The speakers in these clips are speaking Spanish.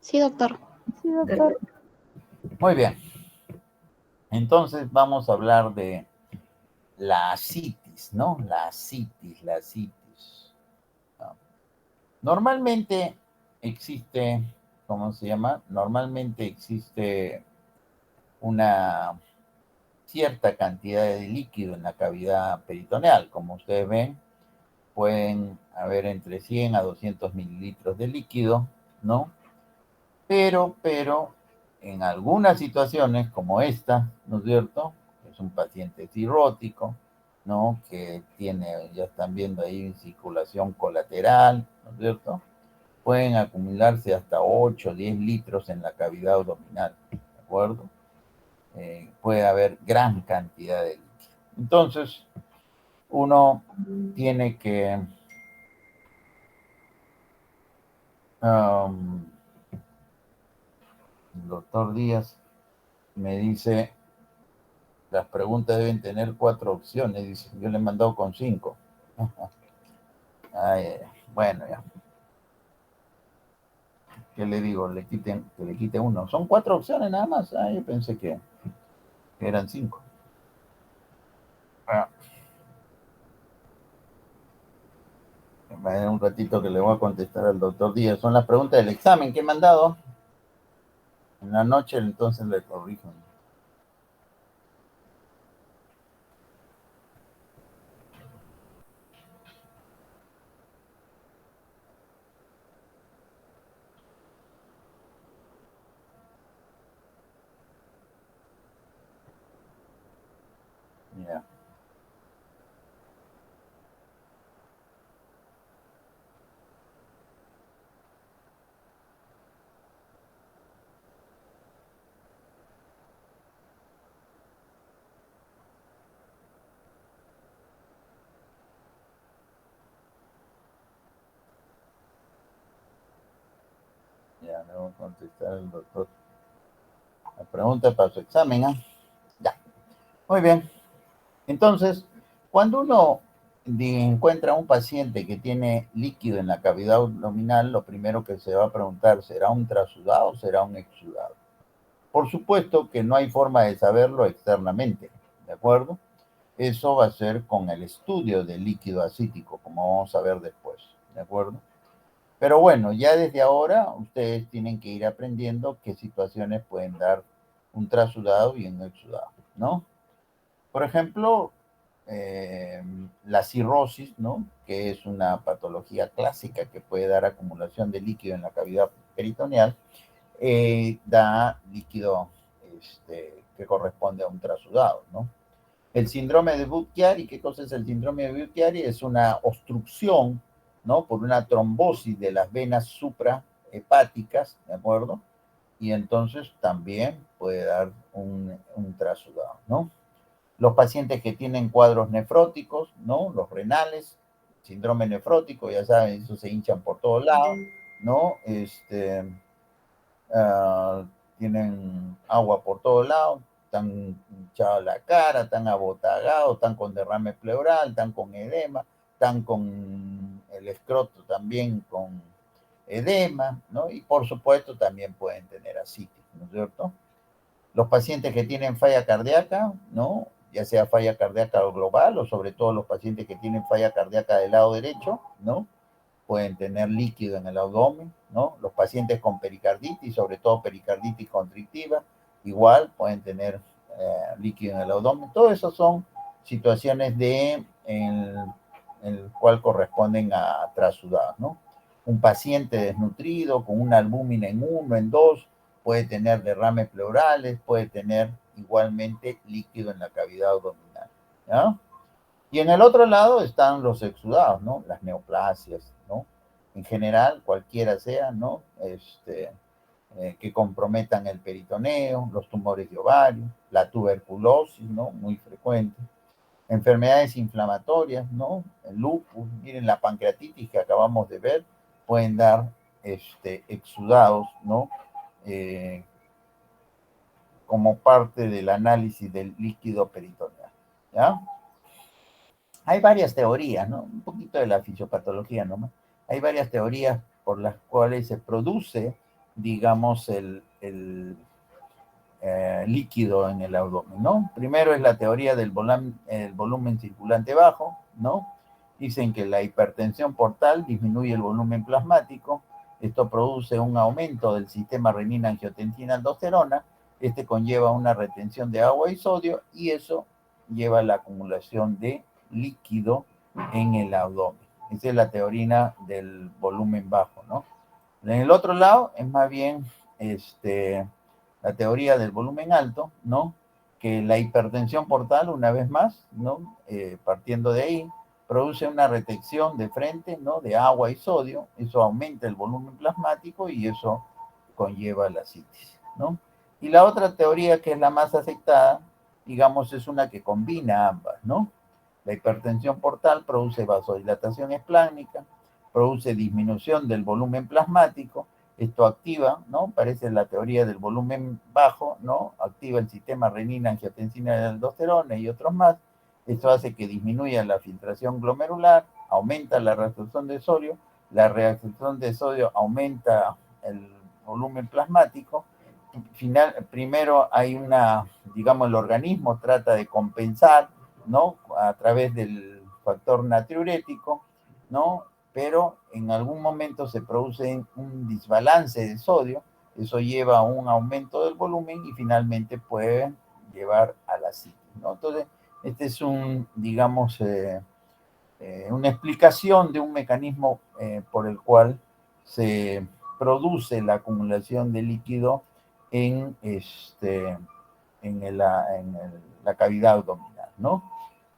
Sí, doctor. Sí, doctor. Muy bien. Entonces vamos a hablar de la ascitis, ¿no? La ascitis. ¿No? Normalmente existe, ¿cómo se llama? Normalmente existe una cierta cantidad de líquido en la cavidad peritoneal. Como ustedes ven, pueden haber entre 100 a 200 mililitros de líquido, ¿no? Pero en algunas situaciones como esta, ¿no es cierto? Es un paciente cirrótico, ¿no? Que tiene, ya están viendo ahí, circulación colateral, ¿no es cierto? Pueden acumularse hasta 8 o 10 litros en la cavidad abdominal, ¿de acuerdo? Puede haber gran cantidad de líquido. Entonces, uno tiene que el doctor Díaz me dice, las preguntas deben tener 4 opciones, dice, yo le he mandado con 5. Bueno, ya. ¿Qué le digo? Que le quite uno. Son 4 opciones nada más. Yo pensé que eran 5. Un ratito que le voy a contestar al doctor Díaz. Son las preguntas del examen que he mandado. En la noche entonces le corrijo. Ya. Ya, le voy a contestar al doctor. La pregunta para su examen, ¿ah? Ya. Muy bien. Entonces, cuando uno encuentra a un paciente que tiene líquido en la cavidad abdominal, lo primero que se va a preguntar, ¿será un trasudado o será un exudado? Por supuesto que no hay forma de saberlo externamente, ¿de acuerdo? Eso va a ser con el estudio del líquido ascítico, como vamos a ver después, ¿de acuerdo? Pero bueno, ya desde ahora ustedes tienen que ir aprendiendo qué situaciones pueden dar un trasudado y un exudado, ¿no? Por ejemplo, la cirrosis, ¿no? Que es una patología clásica que puede dar acumulación de líquido en la cavidad peritoneal, da líquido que corresponde a un trasudado, ¿no? El síndrome de Budd-Chiari, ¿qué cosa es el síndrome de Budd-Chiari? Es una obstrucción, ¿no? Por una trombosis de las venas suprahepáticas, ¿de acuerdo? Y entonces también puede dar un trasudado, ¿no? Los pacientes que tienen cuadros nefróticos, ¿no? Los renales, síndrome nefrótico, ya saben, eso se hinchan por todos lados, ¿no? Uh, tienen agua por todos lados, están hinchados la cara, están abotagados, están con derrame pleural, están con edema, están con el escroto también con edema, ¿no? Y por supuesto también pueden tener ascitis, ¿no es cierto? Los pacientes que tienen falla cardíaca, ¿no? Ya sea falla cardíaca global o sobre todo los pacientes que tienen falla cardíaca del lado derecho, ¿no? Pueden tener líquido en el abdomen, ¿no? Los pacientes con pericarditis, sobre todo pericarditis constrictiva, igual pueden tener líquido en el abdomen. Todo eso son situaciones en el cual corresponden a trasudados, ¿no? Un paciente desnutrido con una albúmina en 1, en 2, puede tener derrames pleurales, puede tener igualmente líquido en la cavidad abdominal, ¿ya? Y en el otro lado están los exudados, ¿no? Las neoplasias, ¿no? En general, cualquiera sea, ¿no? Que comprometan el peritoneo, los tumores de ovario, la tuberculosis, ¿no? Muy frecuente. Enfermedades inflamatorias, ¿no? El lupus, miren la pancreatitis que acabamos de ver, pueden dar exudados, ¿no? Como parte del análisis del líquido peritoneal, ¿ya? Hay varias teorías, ¿no? Un poquito de la fisiopatología nomás. Hay varias teorías por las cuales se produce digamos, líquido en el abdomen, ¿no? Primero es la teoría del volumen circulante bajo, ¿no? Dicen que la hipertensión portal disminuye el volumen plasmático, esto produce un aumento del sistema renina-angiotensina-aldosterona, este conlleva una retención de agua y sodio y eso lleva a la acumulación de líquido en el abdomen. Esa es la teoría del volumen bajo, ¿no? En el otro lado es más bien la teoría del volumen alto, ¿no? Que la hipertensión portal, una vez más, ¿no? Partiendo de ahí, produce una retención de frente, ¿no? De agua y sodio, eso aumenta el volumen plasmático y eso conlleva la citis, ¿no? Y la otra teoría que es la más aceptada, digamos, es una que combina ambas, ¿no? La hipertensión portal produce vasodilatación esplánica, produce disminución del volumen plasmático, esto activa, ¿no? Parece la teoría del volumen bajo, ¿no? Activa el sistema renina, angiotensina y aldosterona y otros más. Esto hace que disminuya la filtración glomerular, aumenta la reabsorción de sodio, la reabsorción de sodio aumenta el volumen plasmático. Primero hay digamos, el organismo trata de compensar, ¿no? A través del factor natriurético, ¿no? Pero en algún momento se produce un desbalance de sodio, eso lleva a un aumento del volumen y finalmente puede llevar a la citis, ¿no? Entonces, este es digamos, una explicación de un mecanismo por el cual se produce la acumulación de líquido en, la cavidad abdominal, ¿no?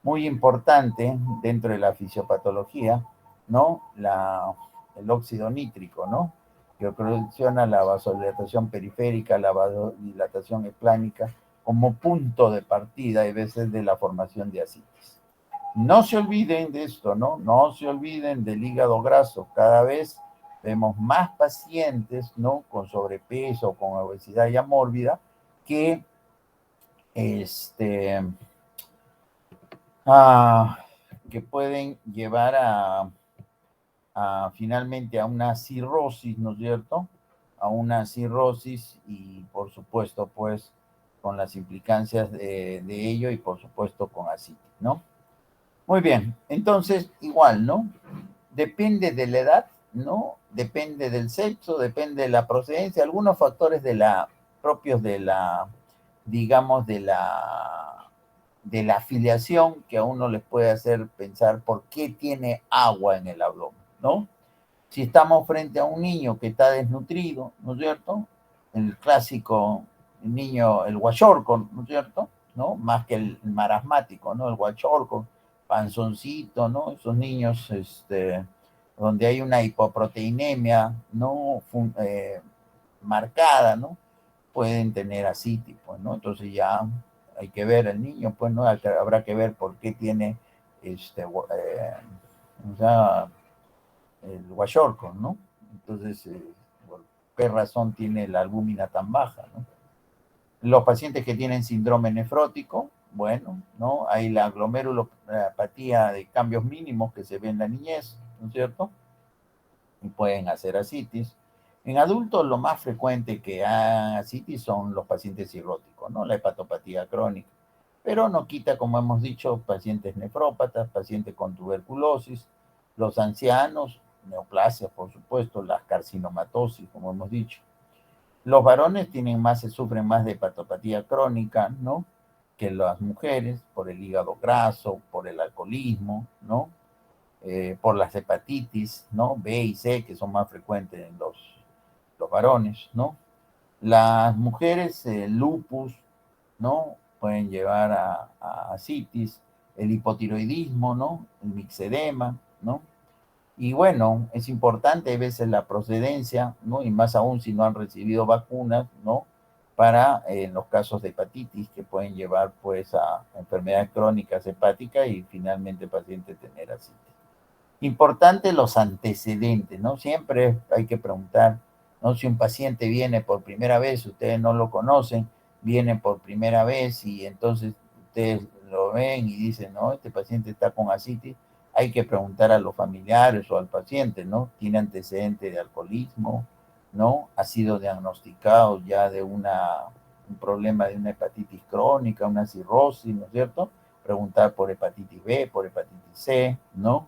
Muy importante dentro de la fisiopatología, ¿no? El óxido nítrico, ¿no? Que ocasiona la vasodilatación periférica, la vasodilatación esplánica, como punto de partida, a veces, de la formación de ascitis. No se olviden de esto, ¿no? No se olviden del hígado graso. Cada vez vemos más pacientes, ¿no? Con sobrepeso, con obesidad ya mórbida, que que pueden llevar finalmente a una cirrosis, ¿no es cierto? A una cirrosis y por supuesto pues con las implicancias de ello y por supuesto con ascitis, ¿no? Muy bien, entonces igual, ¿no? Depende de la edad, ¿no? Depende del sexo, depende de la procedencia, algunos factores propios de digamos, de la afiliación que a uno les puede hacer pensar por qué tiene agua en el abdomen, ¿no? Si estamos frente a un niño que está desnutrido, ¿no es cierto? El clásico niño, el guachorco, ¿no es cierto? ¿No? Más que el marasmático, ¿no? El guachorco, panzoncito, ¿no? Esos niños, donde hay una hipoproteinemia, ¿no? Marcada, ¿no? Pueden tener ascitis, pues, ¿no? Entonces ya hay que ver al niño, pues, ¿no? Habrá que ver por qué tiene, o sea, el guachorco, ¿no? Entonces, ¿por qué razón tiene la albúmina tan baja, ¿no? Los pacientes que tienen síndrome nefrótico, bueno, ¿no? Hay la glomerulopatía de cambios mínimos que se ve en la niñez, ¿no es cierto? Y pueden hacer ascitis. En adultos, lo más frecuente que hagan ascitis son los pacientes cirróticos, ¿no? La hepatopatía crónica. Pero no quita, como hemos dicho, pacientes nefrópatas, pacientes con tuberculosis, los ancianos, neoplasias, por supuesto, la carcinomatosis, como hemos dicho. Los varones sufren más de hepatopatía crónica, ¿no? Que las mujeres, por el hígado graso, por el alcoholismo, ¿no? Por las hepatitis, ¿no? B y C, que son más frecuentes en los varones, ¿no? Las mujeres, lupus, ¿no? Pueden llevar a ascitis, el hipotiroidismo, ¿no? El mixedema, ¿no? Y bueno, es importante a veces la procedencia, ¿no? Y más aún si no han recibido vacunas, ¿no? Para en los casos de hepatitis que pueden llevar pues a enfermedades crónicas hepáticas y finalmente pacientes tener ascitis. Importante los antecedentes, ¿no? Siempre hay que preguntar, ¿no? Si un paciente viene por primera vez, ustedes no lo conocen, viene por primera vez y entonces ustedes lo ven y dicen, no, este paciente está con ascitis, hay que preguntar a los familiares o al paciente, ¿no? ¿Tiene antecedentes de alcoholismo? ¿no? Ha sido diagnosticado ya de un problema de una hepatitis crónica, una cirrosis, ¿no es cierto? Preguntar por hepatitis B, por hepatitis C, ¿no?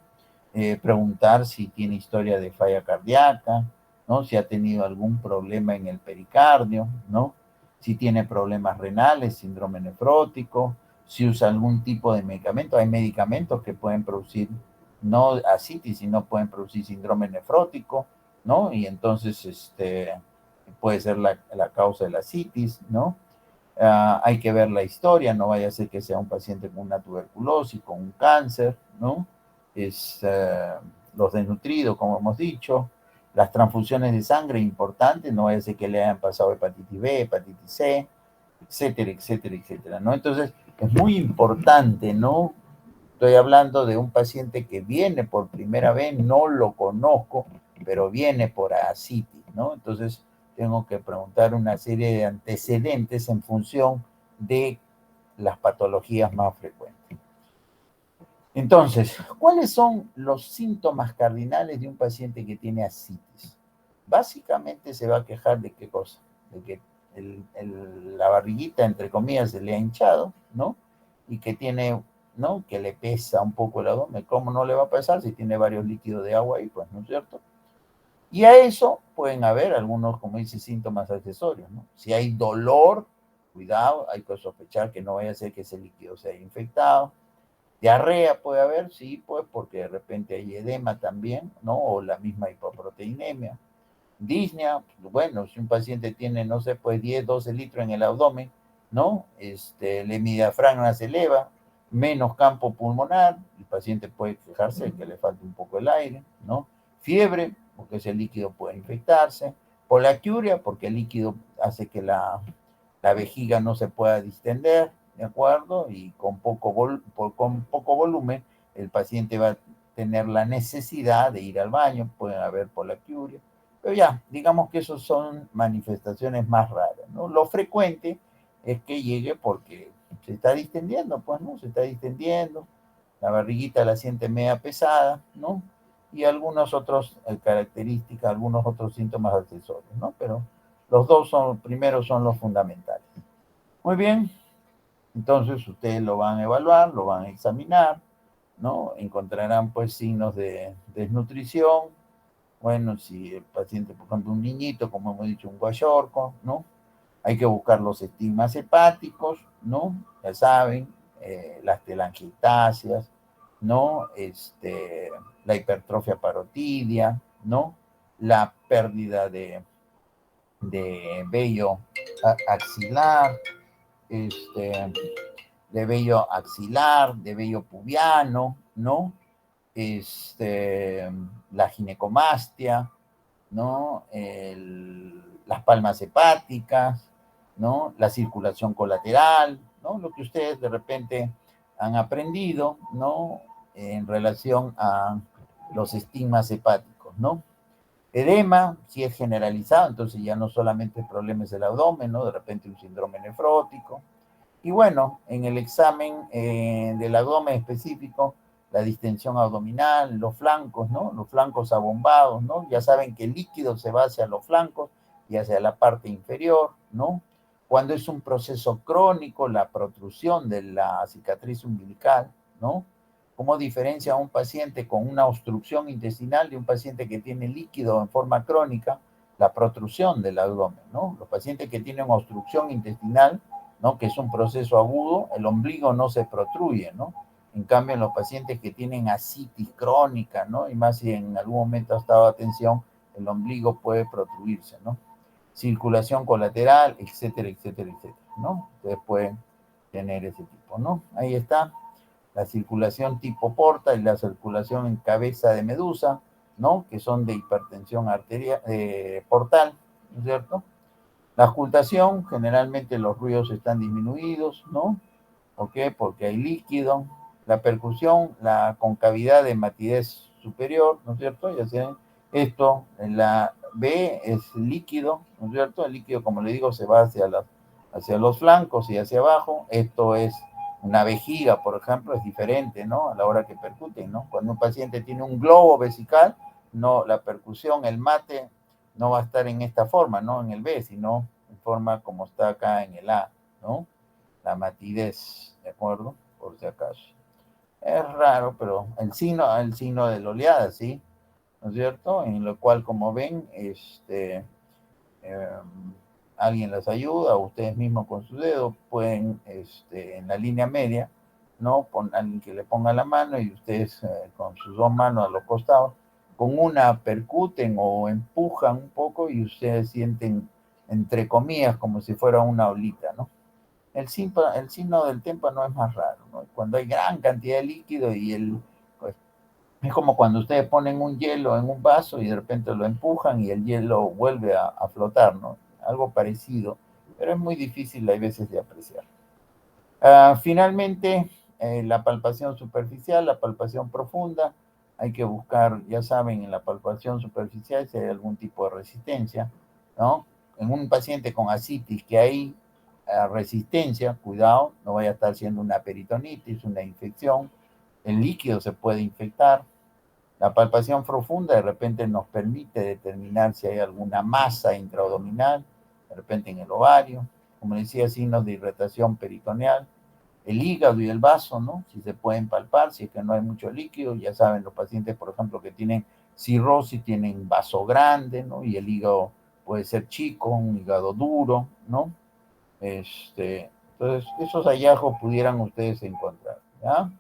Preguntar si tiene historia de falla cardíaca, ¿no? Si ha tenido algún problema en el pericardio, ¿no? Si tiene problemas renales, síndrome nefrótico, si usa algún tipo de medicamento. Hay medicamentos que pueden producir no ascitis, sino pueden producir síndrome nefrótico, ¿no? Y entonces puede ser la causa de la citis, ¿no? Hay que ver la historia, no vaya a ser que sea un paciente con una tuberculosis, con un cáncer, ¿no? Los desnutridos, como hemos dicho, las transfusiones de sangre importantes, no vaya a ser que le hayan pasado hepatitis B, hepatitis C, etcétera, etcétera, etcétera, ¿no? Entonces, es muy importante, ¿no? Estoy hablando de un paciente que viene por primera vez, no lo conozco, pero viene por ascitis, ¿no? Entonces, tengo que preguntar una serie de antecedentes en función de las patologías más frecuentes. Entonces, ¿cuáles son los síntomas cardinales de un paciente que tiene ascitis? Básicamente se va a quejar de qué cosa, de que la barriguita, entre comillas, se le ha hinchado, ¿no? Y que tiene, ¿no? Que le pesa un poco el abdomen. ¿Cómo no le va a pesar si tiene varios líquidos de agua ahí? Pues, ¿no es cierto? Y a eso pueden haber algunos, como dice, síntomas accesorios, ¿no? Si hay dolor, cuidado, hay que sospechar que no vaya a ser que ese líquido sea infectado. Diarrea puede haber, sí, pues, porque de repente hay edema también, ¿no? O la misma hipoproteinemia. Disnea, bueno, si un paciente tiene, no sé, pues 10, 12 litros en el abdomen, ¿no? El hemidiafragma se eleva, menos campo pulmonar, el paciente puede quejarse de que le falta un poco el aire, ¿no? Fiebre, porque ese líquido puede infectarse. Polaquiuria, porque el líquido hace que la vejiga no se pueda distender, ¿de acuerdo? Y con poco volumen, el paciente va a tener la necesidad de ir al baño, pueden haber polaquiuria. Pero ya, digamos que esos son manifestaciones más raras, ¿no? Lo frecuente es que llegue porque se está distendiendo, pues, ¿no? Se está distendiendo, la barriguita la siente media pesada, ¿no? Y algunas otras características, algunos otros síntomas accesorios, ¿no? Pero los dos primeros son los fundamentales. Muy bien, entonces ustedes lo van a evaluar, lo van a examinar, ¿no? Encontrarán pues signos de desnutrición. Bueno, si el paciente, por ejemplo, un niñito, como hemos dicho, un guayorco, ¿no? Hay que buscar los estigmas hepáticos, ¿no? Ya saben, las telangiectasias, ¿no? La hipertrofia parotidia, ¿no? La pérdida de vello axilar, este, de vello axilar, de vello pubiano, ¿no? La ginecomastia, ¿no? Las palmas hepáticas, ¿no? La circulación colateral, ¿no? Lo que ustedes de repente han aprendido, ¿no? En relación a los estigmas hepáticos, ¿no? Edema, si es generalizado, entonces ya no solamente problemas del abdomen, ¿no? De repente un síndrome nefrótico. Y bueno, en el examen del abdomen específico, la distensión abdominal, los flancos, ¿no? Los flancos abombados, ¿no? Ya saben que el líquido se va hacia los flancos y hacia la parte inferior, ¿no? Cuando es un proceso crónico, la protrusión de la cicatriz umbilical, ¿no? ¿Cómo diferencia a un paciente con una obstrucción intestinal de un paciente que tiene líquido en forma crónica? La protrusión del abdomen, ¿no? Los pacientes que tienen obstrucción intestinal, ¿no? Que es un proceso agudo, el ombligo no se protruye, ¿no? En cambio, en los pacientes que tienen ascitis crónica, ¿no? Y más si en algún momento ha estado a tensión, el ombligo puede protruirse, ¿no? Circulación colateral, etcétera, etcétera, etcétera, ¿no? Ustedes pueden tener ese tipo, ¿no? Ahí está la circulación tipo porta y la circulación en cabeza de medusa, ¿no? Que son de hipertensión arterial, portal, ¿no es cierto? La ocultación, generalmente los ruidos están disminuidos, ¿no? ¿Por qué? Porque hay líquido. La percusión, la concavidad de matidez superior, ¿no es cierto? Ya saben, esto, en la B es líquido, ¿no es cierto? El líquido, como le digo, se va hacia los flancos y hacia abajo. Esto es una vejiga, por ejemplo, es diferente, ¿no? A la hora que percuten, ¿no? Cuando un paciente tiene un globo vesical, no, la percusión, el mate, no va a estar en esta forma, ¿no? En el B, sino en forma como está acá en el A, ¿no? La matidez, ¿de acuerdo? Por si acaso. Es raro, pero el signo de la oleada, ¿sí? ¿No es cierto? En lo cual, como ven, eh, alguien les ayuda, o ustedes mismos con su dedo pueden, en la línea media, ¿no? Alguien que le ponga la mano y ustedes con sus dos manos a los costados, con una percuten o empujan un poco y ustedes sienten, entre comillas, como si fuera una olita, ¿no? El signo del témpano es más raro, ¿no? Cuando hay gran cantidad de líquido y pues, es como cuando ustedes ponen un hielo en un vaso y de repente lo empujan y el hielo vuelve a flotar, ¿no? Algo parecido, pero es muy difícil a veces de apreciar. Finalmente, la palpación superficial, la palpación profunda, hay que buscar, ya saben, en la palpación superficial si hay algún tipo de resistencia, ¿no? En un paciente con ascitis que hay resistencia, cuidado, no vaya a estar siendo una peritonitis, una infección, el líquido se puede infectar. La palpación profunda de repente nos permite determinar si hay alguna masa intraabdominal, de repente en el ovario, como decía, signos de irritación peritoneal, el hígado y el vaso, ¿no? Si se pueden palpar, si es que no hay mucho líquido, ya saben, los pacientes, por ejemplo, que tienen cirrosis, tienen vaso grande, ¿no? Y el hígado puede ser chico, un hígado duro, ¿no? Entonces, esos hallazgos pudieran ustedes encontrar, ¿ya?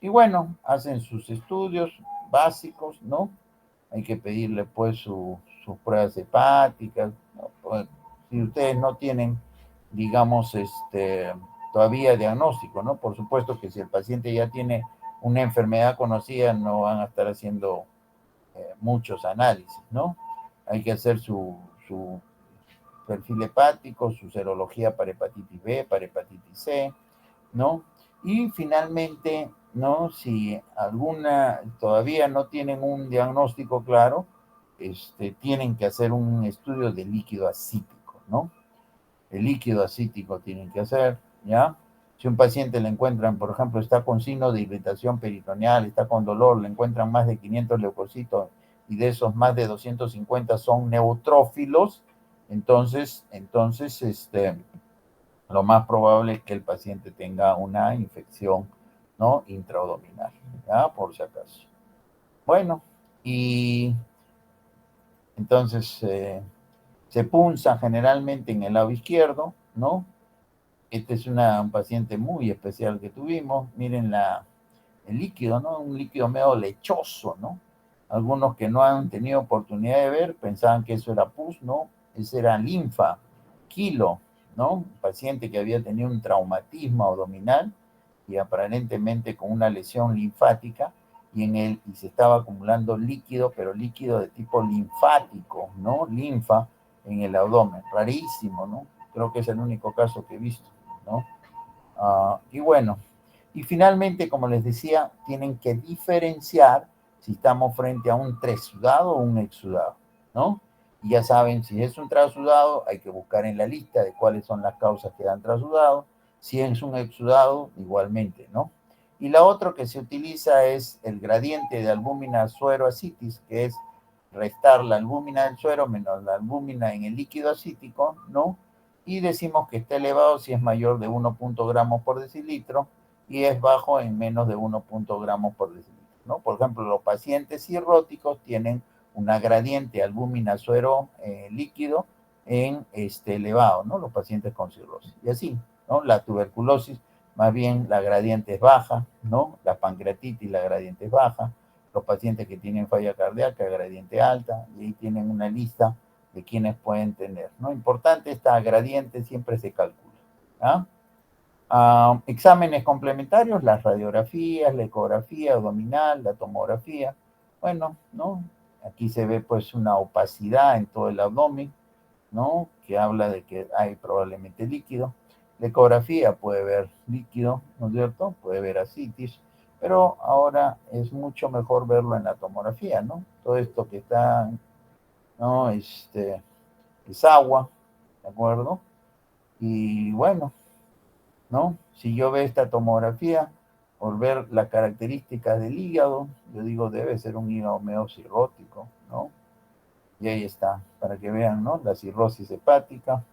Y bueno, hacen sus estudios básicos, ¿no? Hay que pedirle pues sus pruebas hepáticas, ¿no? Pues, si ustedes no tienen, digamos, todavía diagnóstico, ¿no? Por supuesto que si el paciente ya tiene una enfermedad conocida, no van a estar haciendo muchos análisis, ¿no? Hay que hacer su perfil hepático, su serología para hepatitis B, para hepatitis C, ¿no? Y finalmente, ¿no? Si alguna todavía no tienen un diagnóstico claro, tienen que hacer un estudio de líquido ascítico, ¿no? El líquido ascítico tienen que hacer, ¿ya? Si un paciente le encuentran, por ejemplo, está con signo de irritación peritoneal, está con dolor, le encuentran más de 500 leucocitos y de esos más de 250 son neutrófilos, entonces, lo más probable es que el paciente tenga una infección, ¿no? Intraabdominal, ¿ya? Por si acaso. Bueno, y entonces se punza generalmente en el lado izquierdo, ¿no? Este es un paciente muy especial que tuvimos. Miren el líquido, ¿no? Un líquido medio lechoso, ¿no? Algunos que no han tenido oportunidad de ver pensaban que eso era pus, ¿no? Ese era linfa, quilo, ¿no? Un paciente que había tenido un traumatismo abdominal y aparentemente con una lesión linfática y se estaba acumulando líquido, pero líquido de tipo linfático, ¿no? Linfa en el abdomen. Rarísimo, ¿no? Creo que es el único caso que he visto, ¿no? Y bueno, y finalmente, como les decía, tienen que diferenciar si estamos frente a un trasudado o un exudado, ¿no? Y ya saben, si es un trasudado, hay que buscar en la lista de cuáles son las causas que dan trasudado. Si es un exudado, igualmente, ¿no? Y la otra que se utiliza es el gradiente de albúmina suero ascitis, que es restar la albúmina del suero menos la albúmina en el líquido acítico, ¿no? Y decimos que está elevado si es mayor de 1 gramos por decilitro y es bajo en menos de 1 gramos por decilitro, ¿no? Por ejemplo, los pacientes cirróticos tienen una gradiente albúmina suero líquido en elevado, ¿no? Los pacientes con cirrosis. Y así, ¿no? La tuberculosis, más bien la gradiente es baja, ¿no? La pancreatitis, la gradiente es baja. Los pacientes que tienen falla cardíaca, gradiente alta, y ahí tienen una lista de quienes pueden tener, ¿no? Importante, esta gradiente siempre se calcula, ¿ah? Exámenes complementarios, las radiografías, la ecografía abdominal, la tomografía. Bueno, ¿no? Aquí se ve pues una opacidad en todo el abdomen, ¿no? Que habla de que hay probablemente líquido. La ecografía puede ver líquido, ¿no es cierto? Puede ver ascitis, pero ahora es mucho mejor verlo en la tomografía, ¿no? Todo esto que está, ¿no? Es agua, ¿de acuerdo? Y bueno, ¿no? Si yo veo esta tomografía, por ver las características del hígado, yo digo, debe ser un hígado medio cirrótico, ¿no? Y ahí está, para que vean, ¿no? La cirrosis hepática.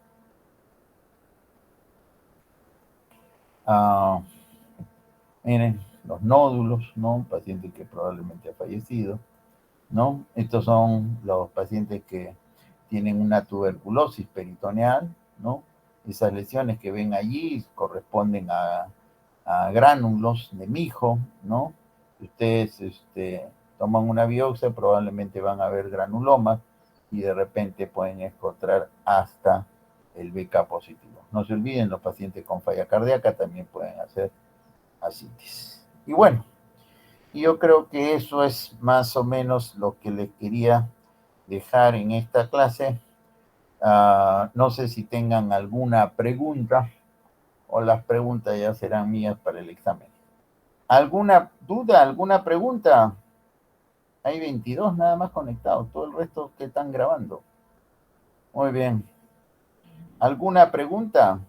Miren, los nódulos, ¿no? Un paciente que probablemente ha fallecido, ¿no? Estos son los pacientes que tienen una tuberculosis peritoneal, ¿no? Esas lesiones que ven allí corresponden a gránulos de mijo, ¿no? Si ustedes toman una biopsia, probablemente van a ver granulomas y de repente pueden encontrar hasta el BK positivo. No se olviden, los pacientes con falla cardíaca también pueden hacer ascitis. Y bueno, yo creo que eso es más o menos lo que les quería dejar en esta clase. No sé si tengan alguna pregunta o las preguntas ya serán mías para el examen. ¿Alguna duda, alguna pregunta? Hay 22 nada más conectados, todo el resto que están grabando. Muy bien. ¿Alguna pregunta?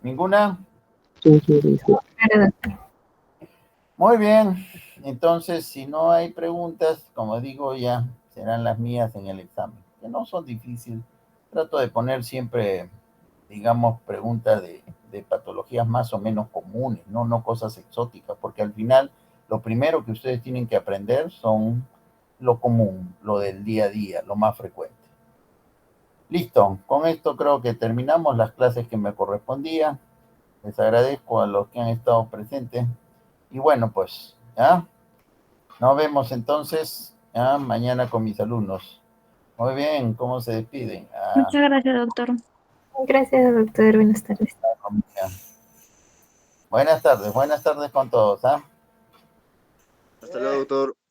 ¿Ninguna? Sí, sí, sí, sí. Muy bien. Entonces, si no hay preguntas, como digo, ya serán las mías en el examen, que no son difíciles. Trato de poner siempre, digamos, preguntas de patologías más o menos comunes, ¿no? No cosas exóticas, porque al final lo primero que ustedes tienen que aprender son lo común, lo del día a día, lo más frecuente. Listo, con esto creo que terminamos las clases que me correspondían. Les agradezco a los que han estado presentes. Y bueno, pues, ¿ya? Nos vemos entonces mañana con mis alumnos. Muy bien, ¿cómo se despiden? Muchas gracias, doctor. Gracias, doctor. Buenas tardes. Buenas tardes con todos. Hasta luego, doctor.